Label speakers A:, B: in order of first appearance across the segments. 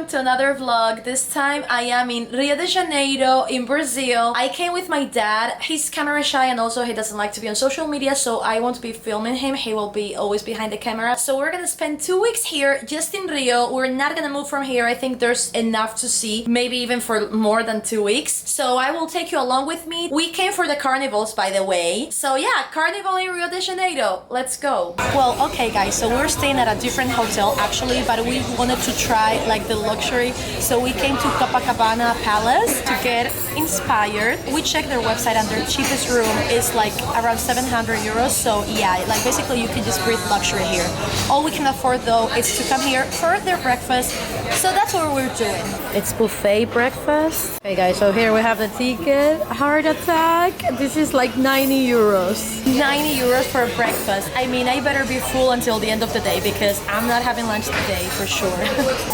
A: welcome to another vlog. This time I am in Rio de Janeiro in Brazil. I came with my dad. He's camera shy and also he doesn't like to be on social media, so I won't be filming him. He will be always behind the camera. So we're gonna spend 2 weeks here just in Rio. We're not gonna move from here. I think there's enough to see, maybe even for more than 2 weeks. So I will take you along with me. We came for the carnivals, by the way. So yeah, Carnival in Rio de Janeiro. Let's go. Well, okay guys, so we're staying at a different hotel actually, but we wanted to try like the luxury, so we came to Copacabana Palace to get inspired. We checked their website and their cheapest room is like around 700 euros, so yeah, like basically you can just breathe luxury here. All we can afford though is to come here for their breakfast, so that's what we're doing. It's buffet breakfast. Okay guys, so here we have the ticket. Heart attack. This is like 90 euros. 90 euros for breakfast. I mean, I better be full until the end of the day because I'm not having lunch today for sure.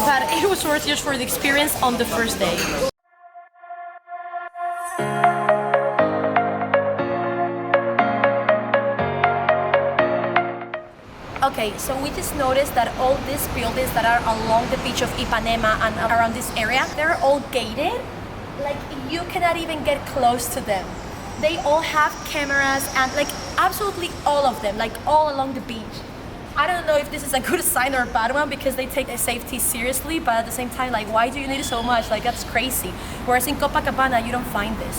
A: But it was worth just for the experience on the first day. Okay, so we just noticed that all these buildings that are along the beach of Ipanema and around this area, they're all gated. Like, you cannot even get close to them. They all have cameras and like absolutely all of them, like all along the beach. I don't know if this is a good sign or a bad one because they take their safety seriously, but at the same time, like, why do you need so much? Like, that's crazy. Whereas in Copacabana, you don't find this.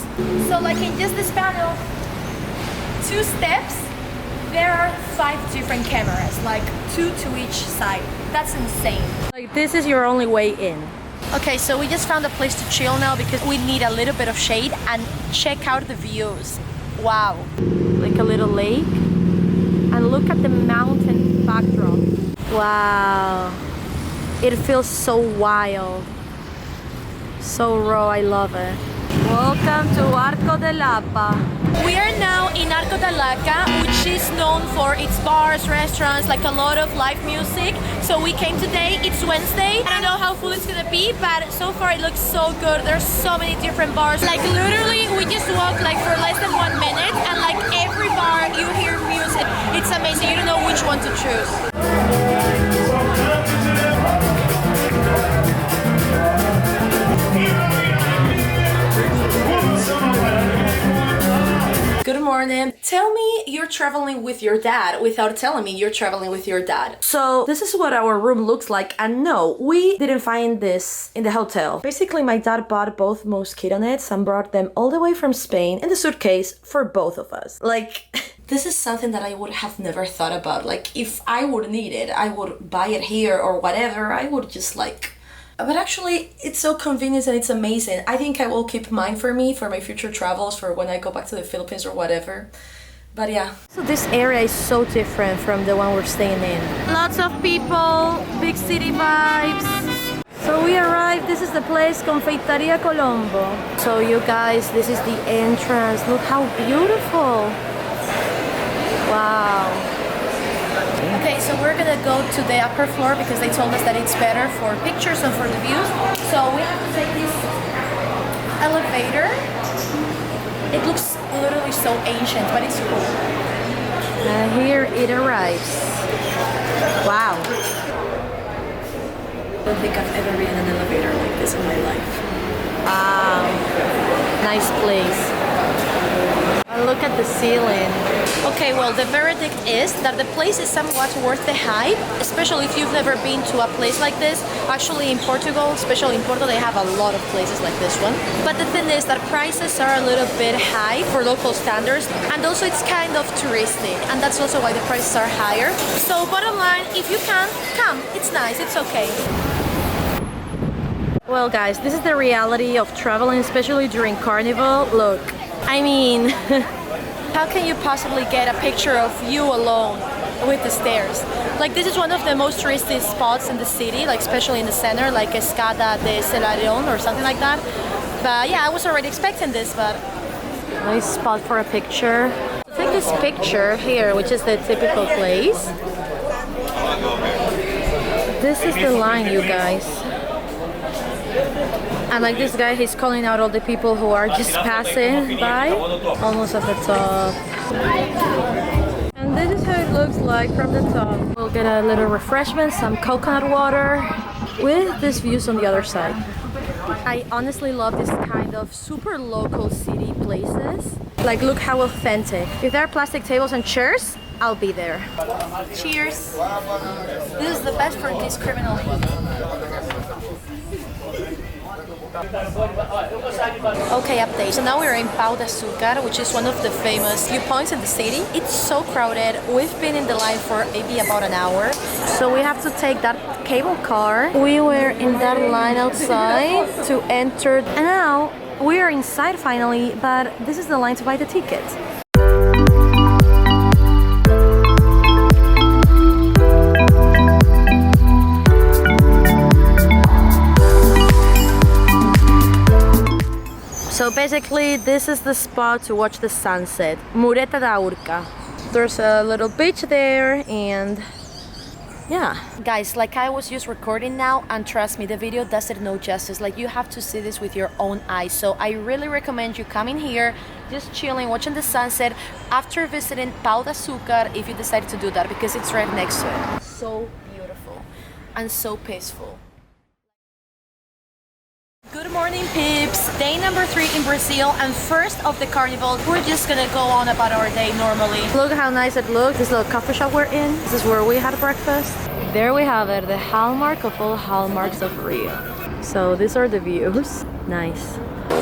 A: So like in just the span of 2 steps, there are 5 different cameras, like 2 to each side. That's insane. Like, this is your only way in. Okay, so we just found a place to chill now because we need a little bit of shade and check out the views. Wow. Like a little lake. And look at the mountain backdrop. Wow. It feels so wild. So raw, I love it. Welcome to Arcos da Lapa. We are now in Arcos da Lapa, which is known for its bars, restaurants, like a lot of live music. So we came today, it's Wednesday. I don't know how full it's gonna be, but so far it looks so good. There's so many different bars. Like literally, we just walked like for less than 1 minute and like every bar you hear music. It's amazing, you don't know which one to choose. Good morning. Tell me you're traveling with your dad without telling me you're traveling with your dad. So this is what our room looks like, and no, we didn't find this in the hotel. Basically, my dad bought both mosquito nets and brought them all the way from Spain in the suitcase for both of us. Like, this is something that I would have never thought about. Like, if I would need it, I would buy it here or whatever. I would just like... But actually, it's so convenient and it's amazing. I think I will keep mine for me, for my future travels, for when I go back to the Philippines or whatever. But yeah. So this area is so different from the one we're staying in. Lots of people, big city vibes. So we arrived, this is the place, Confeitaria Colombo. So you guys, this is the entrance. Look how beautiful. Wow. Okay, so we're gonna go to the upper floor because they told us that it's better for pictures and for the views. So we have to take this elevator. It looks literally so ancient, but it's cool. And here it arrives. Wow. I don't think I've ever been in an elevator like this in my life. Wow. Nice place. And look at the ceiling. Okay, well, the verdict is that the place is somewhat worth the hype, especially if you've never been to a place like this. Actually, in Portugal, especially in Porto, they have a lot of places like this one. But the thing is that prices are a little bit high for local standards, and also it's kind of touristic, and that's also why the prices are higher. So bottom line, if you can, come. It's nice, it's okay. Well, guys, this is the reality of traveling, especially during Carnival. Look, I mean... How can you possibly get a picture of you alone with the stairs? Like, this is one of the most touristy spots in the city, like especially in the center, like Escada de Selarion or something like that. But yeah, I was already expecting this, but... Nice spot for a picture. Take this picture here, which is the typical place. This is the line, you guys. And like this guy, he's calling out all the people who are just passing by. Almost at the top. And this is how it looks like from the top. We'll get a little refreshment, some coconut water. with these views on the other side. I honestly love this kind of super local city places. Like, look how authentic. If there are plastic tables and chairs, I'll be there. Cheers! This is the best for this criminal heat. Okay, update. So now we're in Pão de Açúcar, which is one of the famous viewpoints in the city. It's so crowded. We've been in the line for maybe about an hour. So we have to take that cable car. We were in that line outside to enter. And now we are inside finally, but this is the line to buy the ticket. So basically, this is the spot to watch the sunset, Mureta de Urca. There's a little beach there, and yeah. Guys, like I was just recording now, and trust me, the video doesn't no justice. Like, you have to see this with your own eyes. So I really recommend you coming here, just chilling, watching the sunset after visiting Pão de Açúcar, if you decide to do that, because it's right next to it. So beautiful and so peaceful. Good morning, peeps! Day number 3 in Brazil and first of the Carnival. We're just gonna go on about our day normally. Look how nice it looks. This little coffee shop we're in. This is where we had breakfast. There we have it, the hallmark of all hallmarks of Rio. So these are the views. Nice.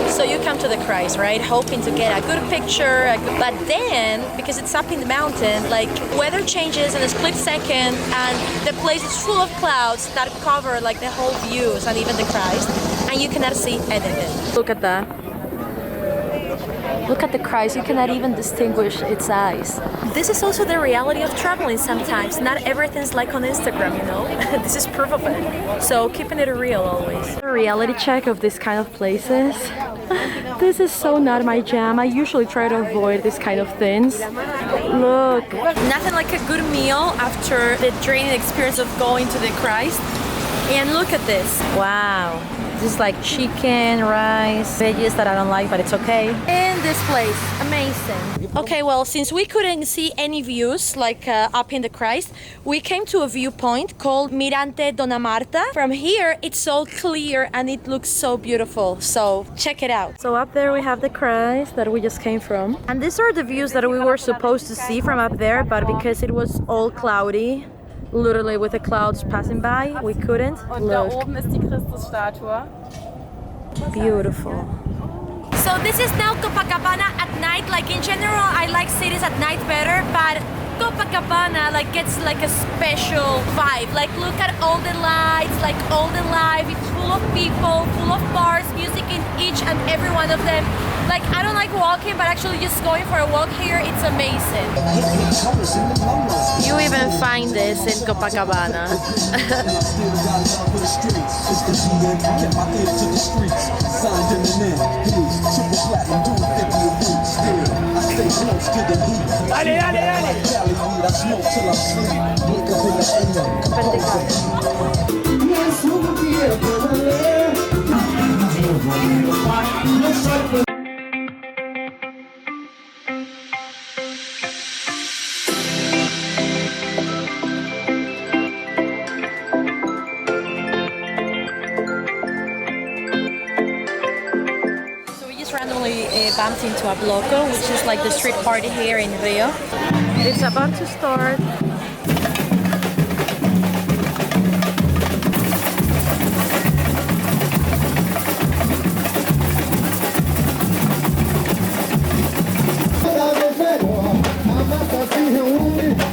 A: So you come to the Christ, right? Hoping to get a good picture, but then, because it's up in the mountain, like, weather changes in a split second and the place is full of clouds that cover like the whole views and even the Christ, and you cannot see anything. Look at that. Look at the Christ, you cannot even distinguish its eyes. This is also the reality of traveling sometimes. Not everything's like on Instagram, you know? This is proof of it. So keeping it real always. A reality check of this kind of places. This is so not my jam. I usually try to avoid this kind of things. Look. Nothing like a good meal after the draining experience of going to the Christ. And look at this. Wow. This is like chicken, rice, veggies that I don't like, but it's okay. And this place, amazing. Okay, well, since we couldn't see any views like up in the Christ, we came to a viewpoint called Mirante, Dona Marta. From here, it's so clear and it looks so beautiful. So check it out. So up there we have the Christ that we just came from. And these are the views that we were supposed to see from up there, but because it was all cloudy, literally with the clouds passing by, we couldn't. Look. Beautiful. So this is now Copacabana at night. Like, in general, I like cities at night better, but Copacabana like gets like a special vibe. Like, look at all the lights, like all the life. It's full of people, full of bars, music in each and every one of them. Like, I don't like walking, but actually just going for a walk here, it's amazing. You even find this in Copacabana. Bumped into a bloco, which is like the street party here in Rio. It's about to start.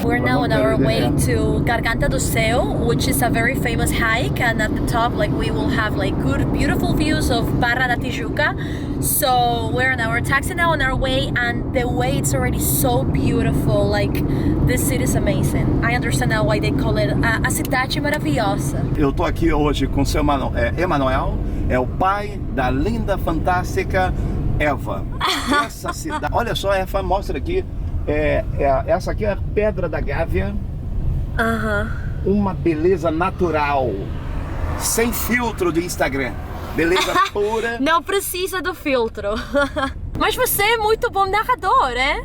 A: We're now on our way to Garganta de Ceu, which is a very famous hike, and at the top, like, we will have like good, beautiful views of Barra da Tijuca. So we're in our taxi now on our way, and the way it's already so beautiful. Like, this city is amazing. I understand now why they call it a cidade maravilhosa.
B: Eu tô aqui hoje com o seu Emanuel, é o pai da linda, fantástica Eva. Essa cidade, olha só, Eva, mostra aqui. Essa aqui é a Pedra da Gávea. Uma beleza natural, sem filtro de Instagram. Beleza pura.
A: Não precisa do filtro. Mas você é muito bom narrador, é?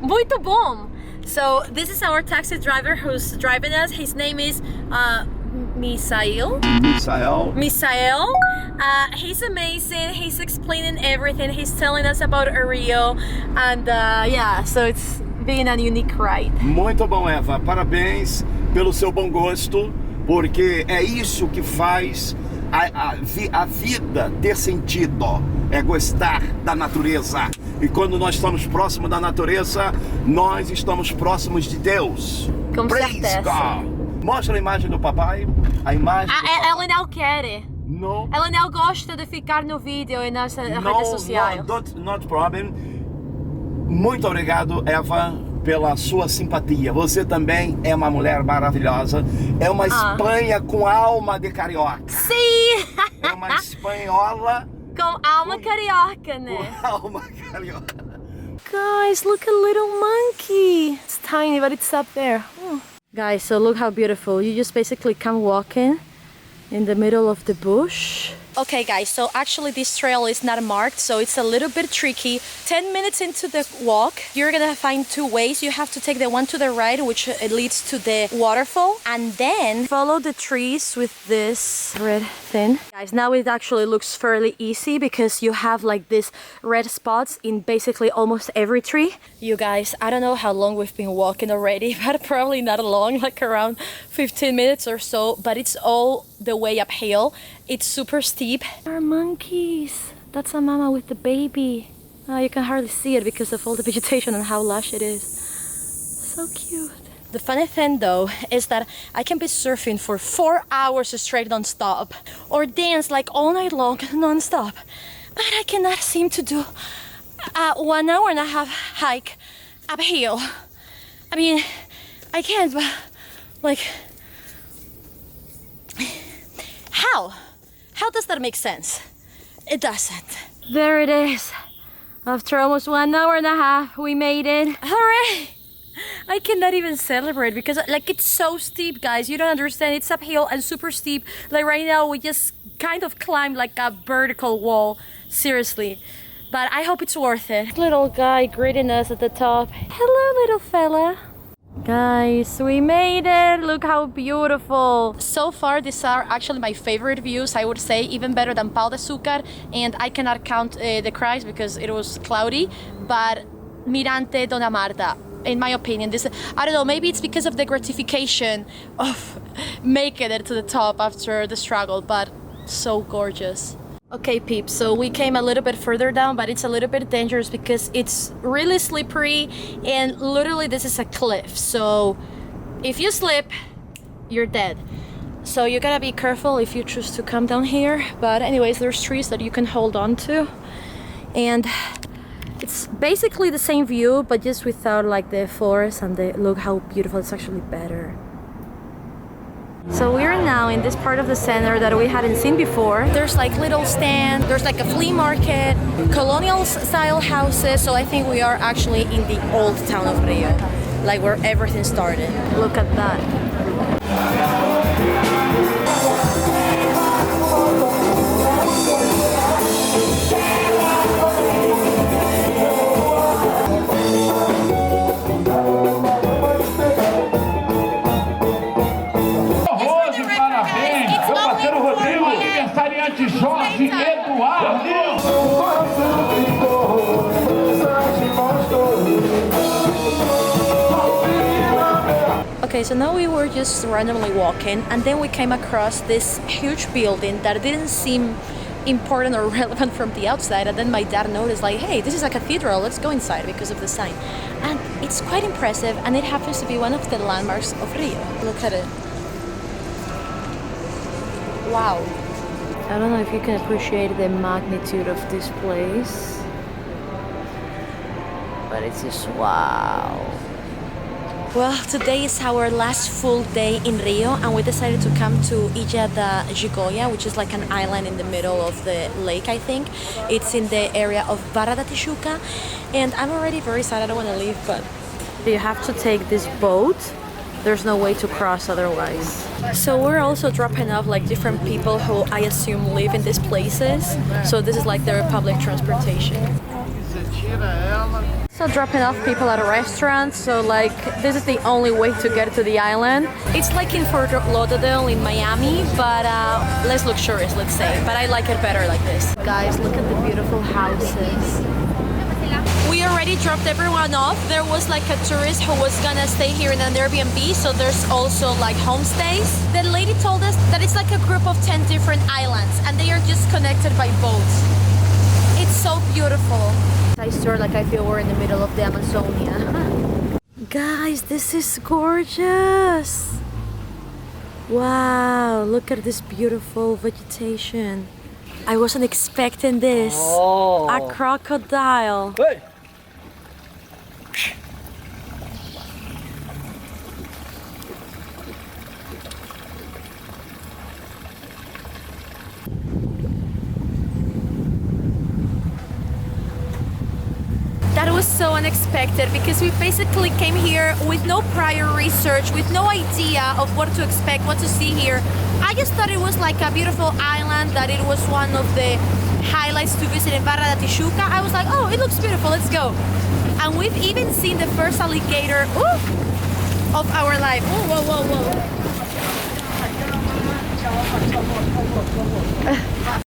A: Muito bom. So this is our taxi driver who's driving us. His name is Misael. Misael. He's amazing. He's explaining everything. He's telling us about Rio. And yeah, so it's been a unique ride.
B: Muito bom, Eva. Parabéns pelo seu bom gosto, porque é isso que faz a vida ter sentido. É gostar da natureza. E quando nós estamos próximos da natureza, nós estamos próximos de Deus.
A: Com
B: Praise
A: certeza.
B: God. Mostra a imagem do papai. A imagem do papai.
A: Ela não quer.
B: No.
A: Ela não gosta de ficar no vídeo e nas redes sociais.
B: Not problem. Muito obrigado, Eva, pela sua simpatia. Você também é uma mulher maravilhosa. É uma Espanha com alma de carioca.
A: Sim!
B: É uma espanhola
A: com alma carioca, né?
B: Com alma carioca.
A: Guys, look, a little monkey. It's tiny, but it's up there. Guys, so look how beautiful. You just basically come walking in the middle of the bush. Okay guys, so actually this trail is not marked, so it's a little bit tricky. 10 minutes into the walk, you're gonna find two ways. You have to take the one to the right, which leads to the waterfall, and then follow the trees with this red thing. Guys, now it actually looks fairly easy because you have like these red spots in basically almost every tree. You guys, I don't know how long we've been walking already, but probably not long, like around 15 minutes or so, but it's all the way uphill. It's super steep. There are monkeys. That's a mama with the baby. You can hardly see it because of all the vegetation and how lush it is. So cute. The funny thing though is that I can be surfing for 4 hours straight non-stop or dance like all night long non-stop, but I cannot seem to do a 1 hour and a half hike uphill. I mean, I can't, but like, how? How does that make sense? It doesn't. There it is. After almost 1 hour and a half, we made it. Hooray! I cannot even celebrate because like it's so steep, guys. You don't understand. It's uphill and super steep. Like right now, we just kind of climbed like a vertical wall. Seriously. But I hope it's worth it. Little guy greeting us at the top. Hello, little fella. Guys, we made it. Look how beautiful. So far, these are actually my favorite views, I would say, even better than Pão de Açúcar. And I cannot count the cries because it was cloudy, but Mirante, Dona Marta, in my opinion, this, I don't know, maybe it's because of the gratification of making it to the top after the struggle, but so gorgeous. Okay peeps, so we came a little bit further down, but it's a little bit dangerous because it's really slippery and literally this is a cliff, so if you slip, you're dead. So you gotta be careful if you choose to come down here, but anyways, there's trees that you can hold on to and it's basically the same view but just without like the forest and the, look how beautiful, it's actually better. So we're now in this part of the center that we hadn't seen before. There's like little stand, there's like a flea market, colonial style houses, so I think we are actually in the old town of Rio, like where everything started. Look at that. Okay, so now we were just randomly walking and then we came across this huge building that didn't seem important or relevant from the outside, and then my dad noticed like, hey, this is a cathedral, let's go inside because of the sign. And it's quite impressive and it happens to be one of the landmarks of Rio. Look at it. Wow. I don't know if you can appreciate the magnitude of this place, but it's just wow. Well, today is our last full day in Rio and we decided to come to Ilha da Gigoia, which is like an island in the middle of the lake, I think. It's in the area of Barra da Tijuca and I'm already very sad, I don't want to leave, but you have to take this boat. There's no way to cross otherwise. So we're also dropping off like different people who I assume live in these places. So this is like their public transportation.
C: So dropping off people at a restaurant, so like this is the only way to get to the island.
A: It's like in Fort Lauderdale in Miami, but less luxurious, let's say. But I like it better like this.
C: Guys, look at the beautiful houses.
A: We already dropped everyone off. There was like a tourist who was gonna stay here in an Airbnb, so there's also like homestays. The lady told us that it's like a group of 10 different islands and they are just connected by boats. It's so beautiful.
C: I swear like I feel we're in the middle of the Amazonia. Guys, this is gorgeous. Wow, look at this beautiful vegetation. I wasn't expecting this.
B: Oh.
C: A crocodile.
B: Hey.
A: That was so unexpected because we basically came here with no prior research, with no idea of what to expect, what to see here. I just thought it was like a beautiful island, that it was one of the highlights to visit in Barra da Tijuca. I was like, oh, it looks beautiful, let's go. And we've even seen the first alligator of our life. Whoa, whoa, whoa, whoa.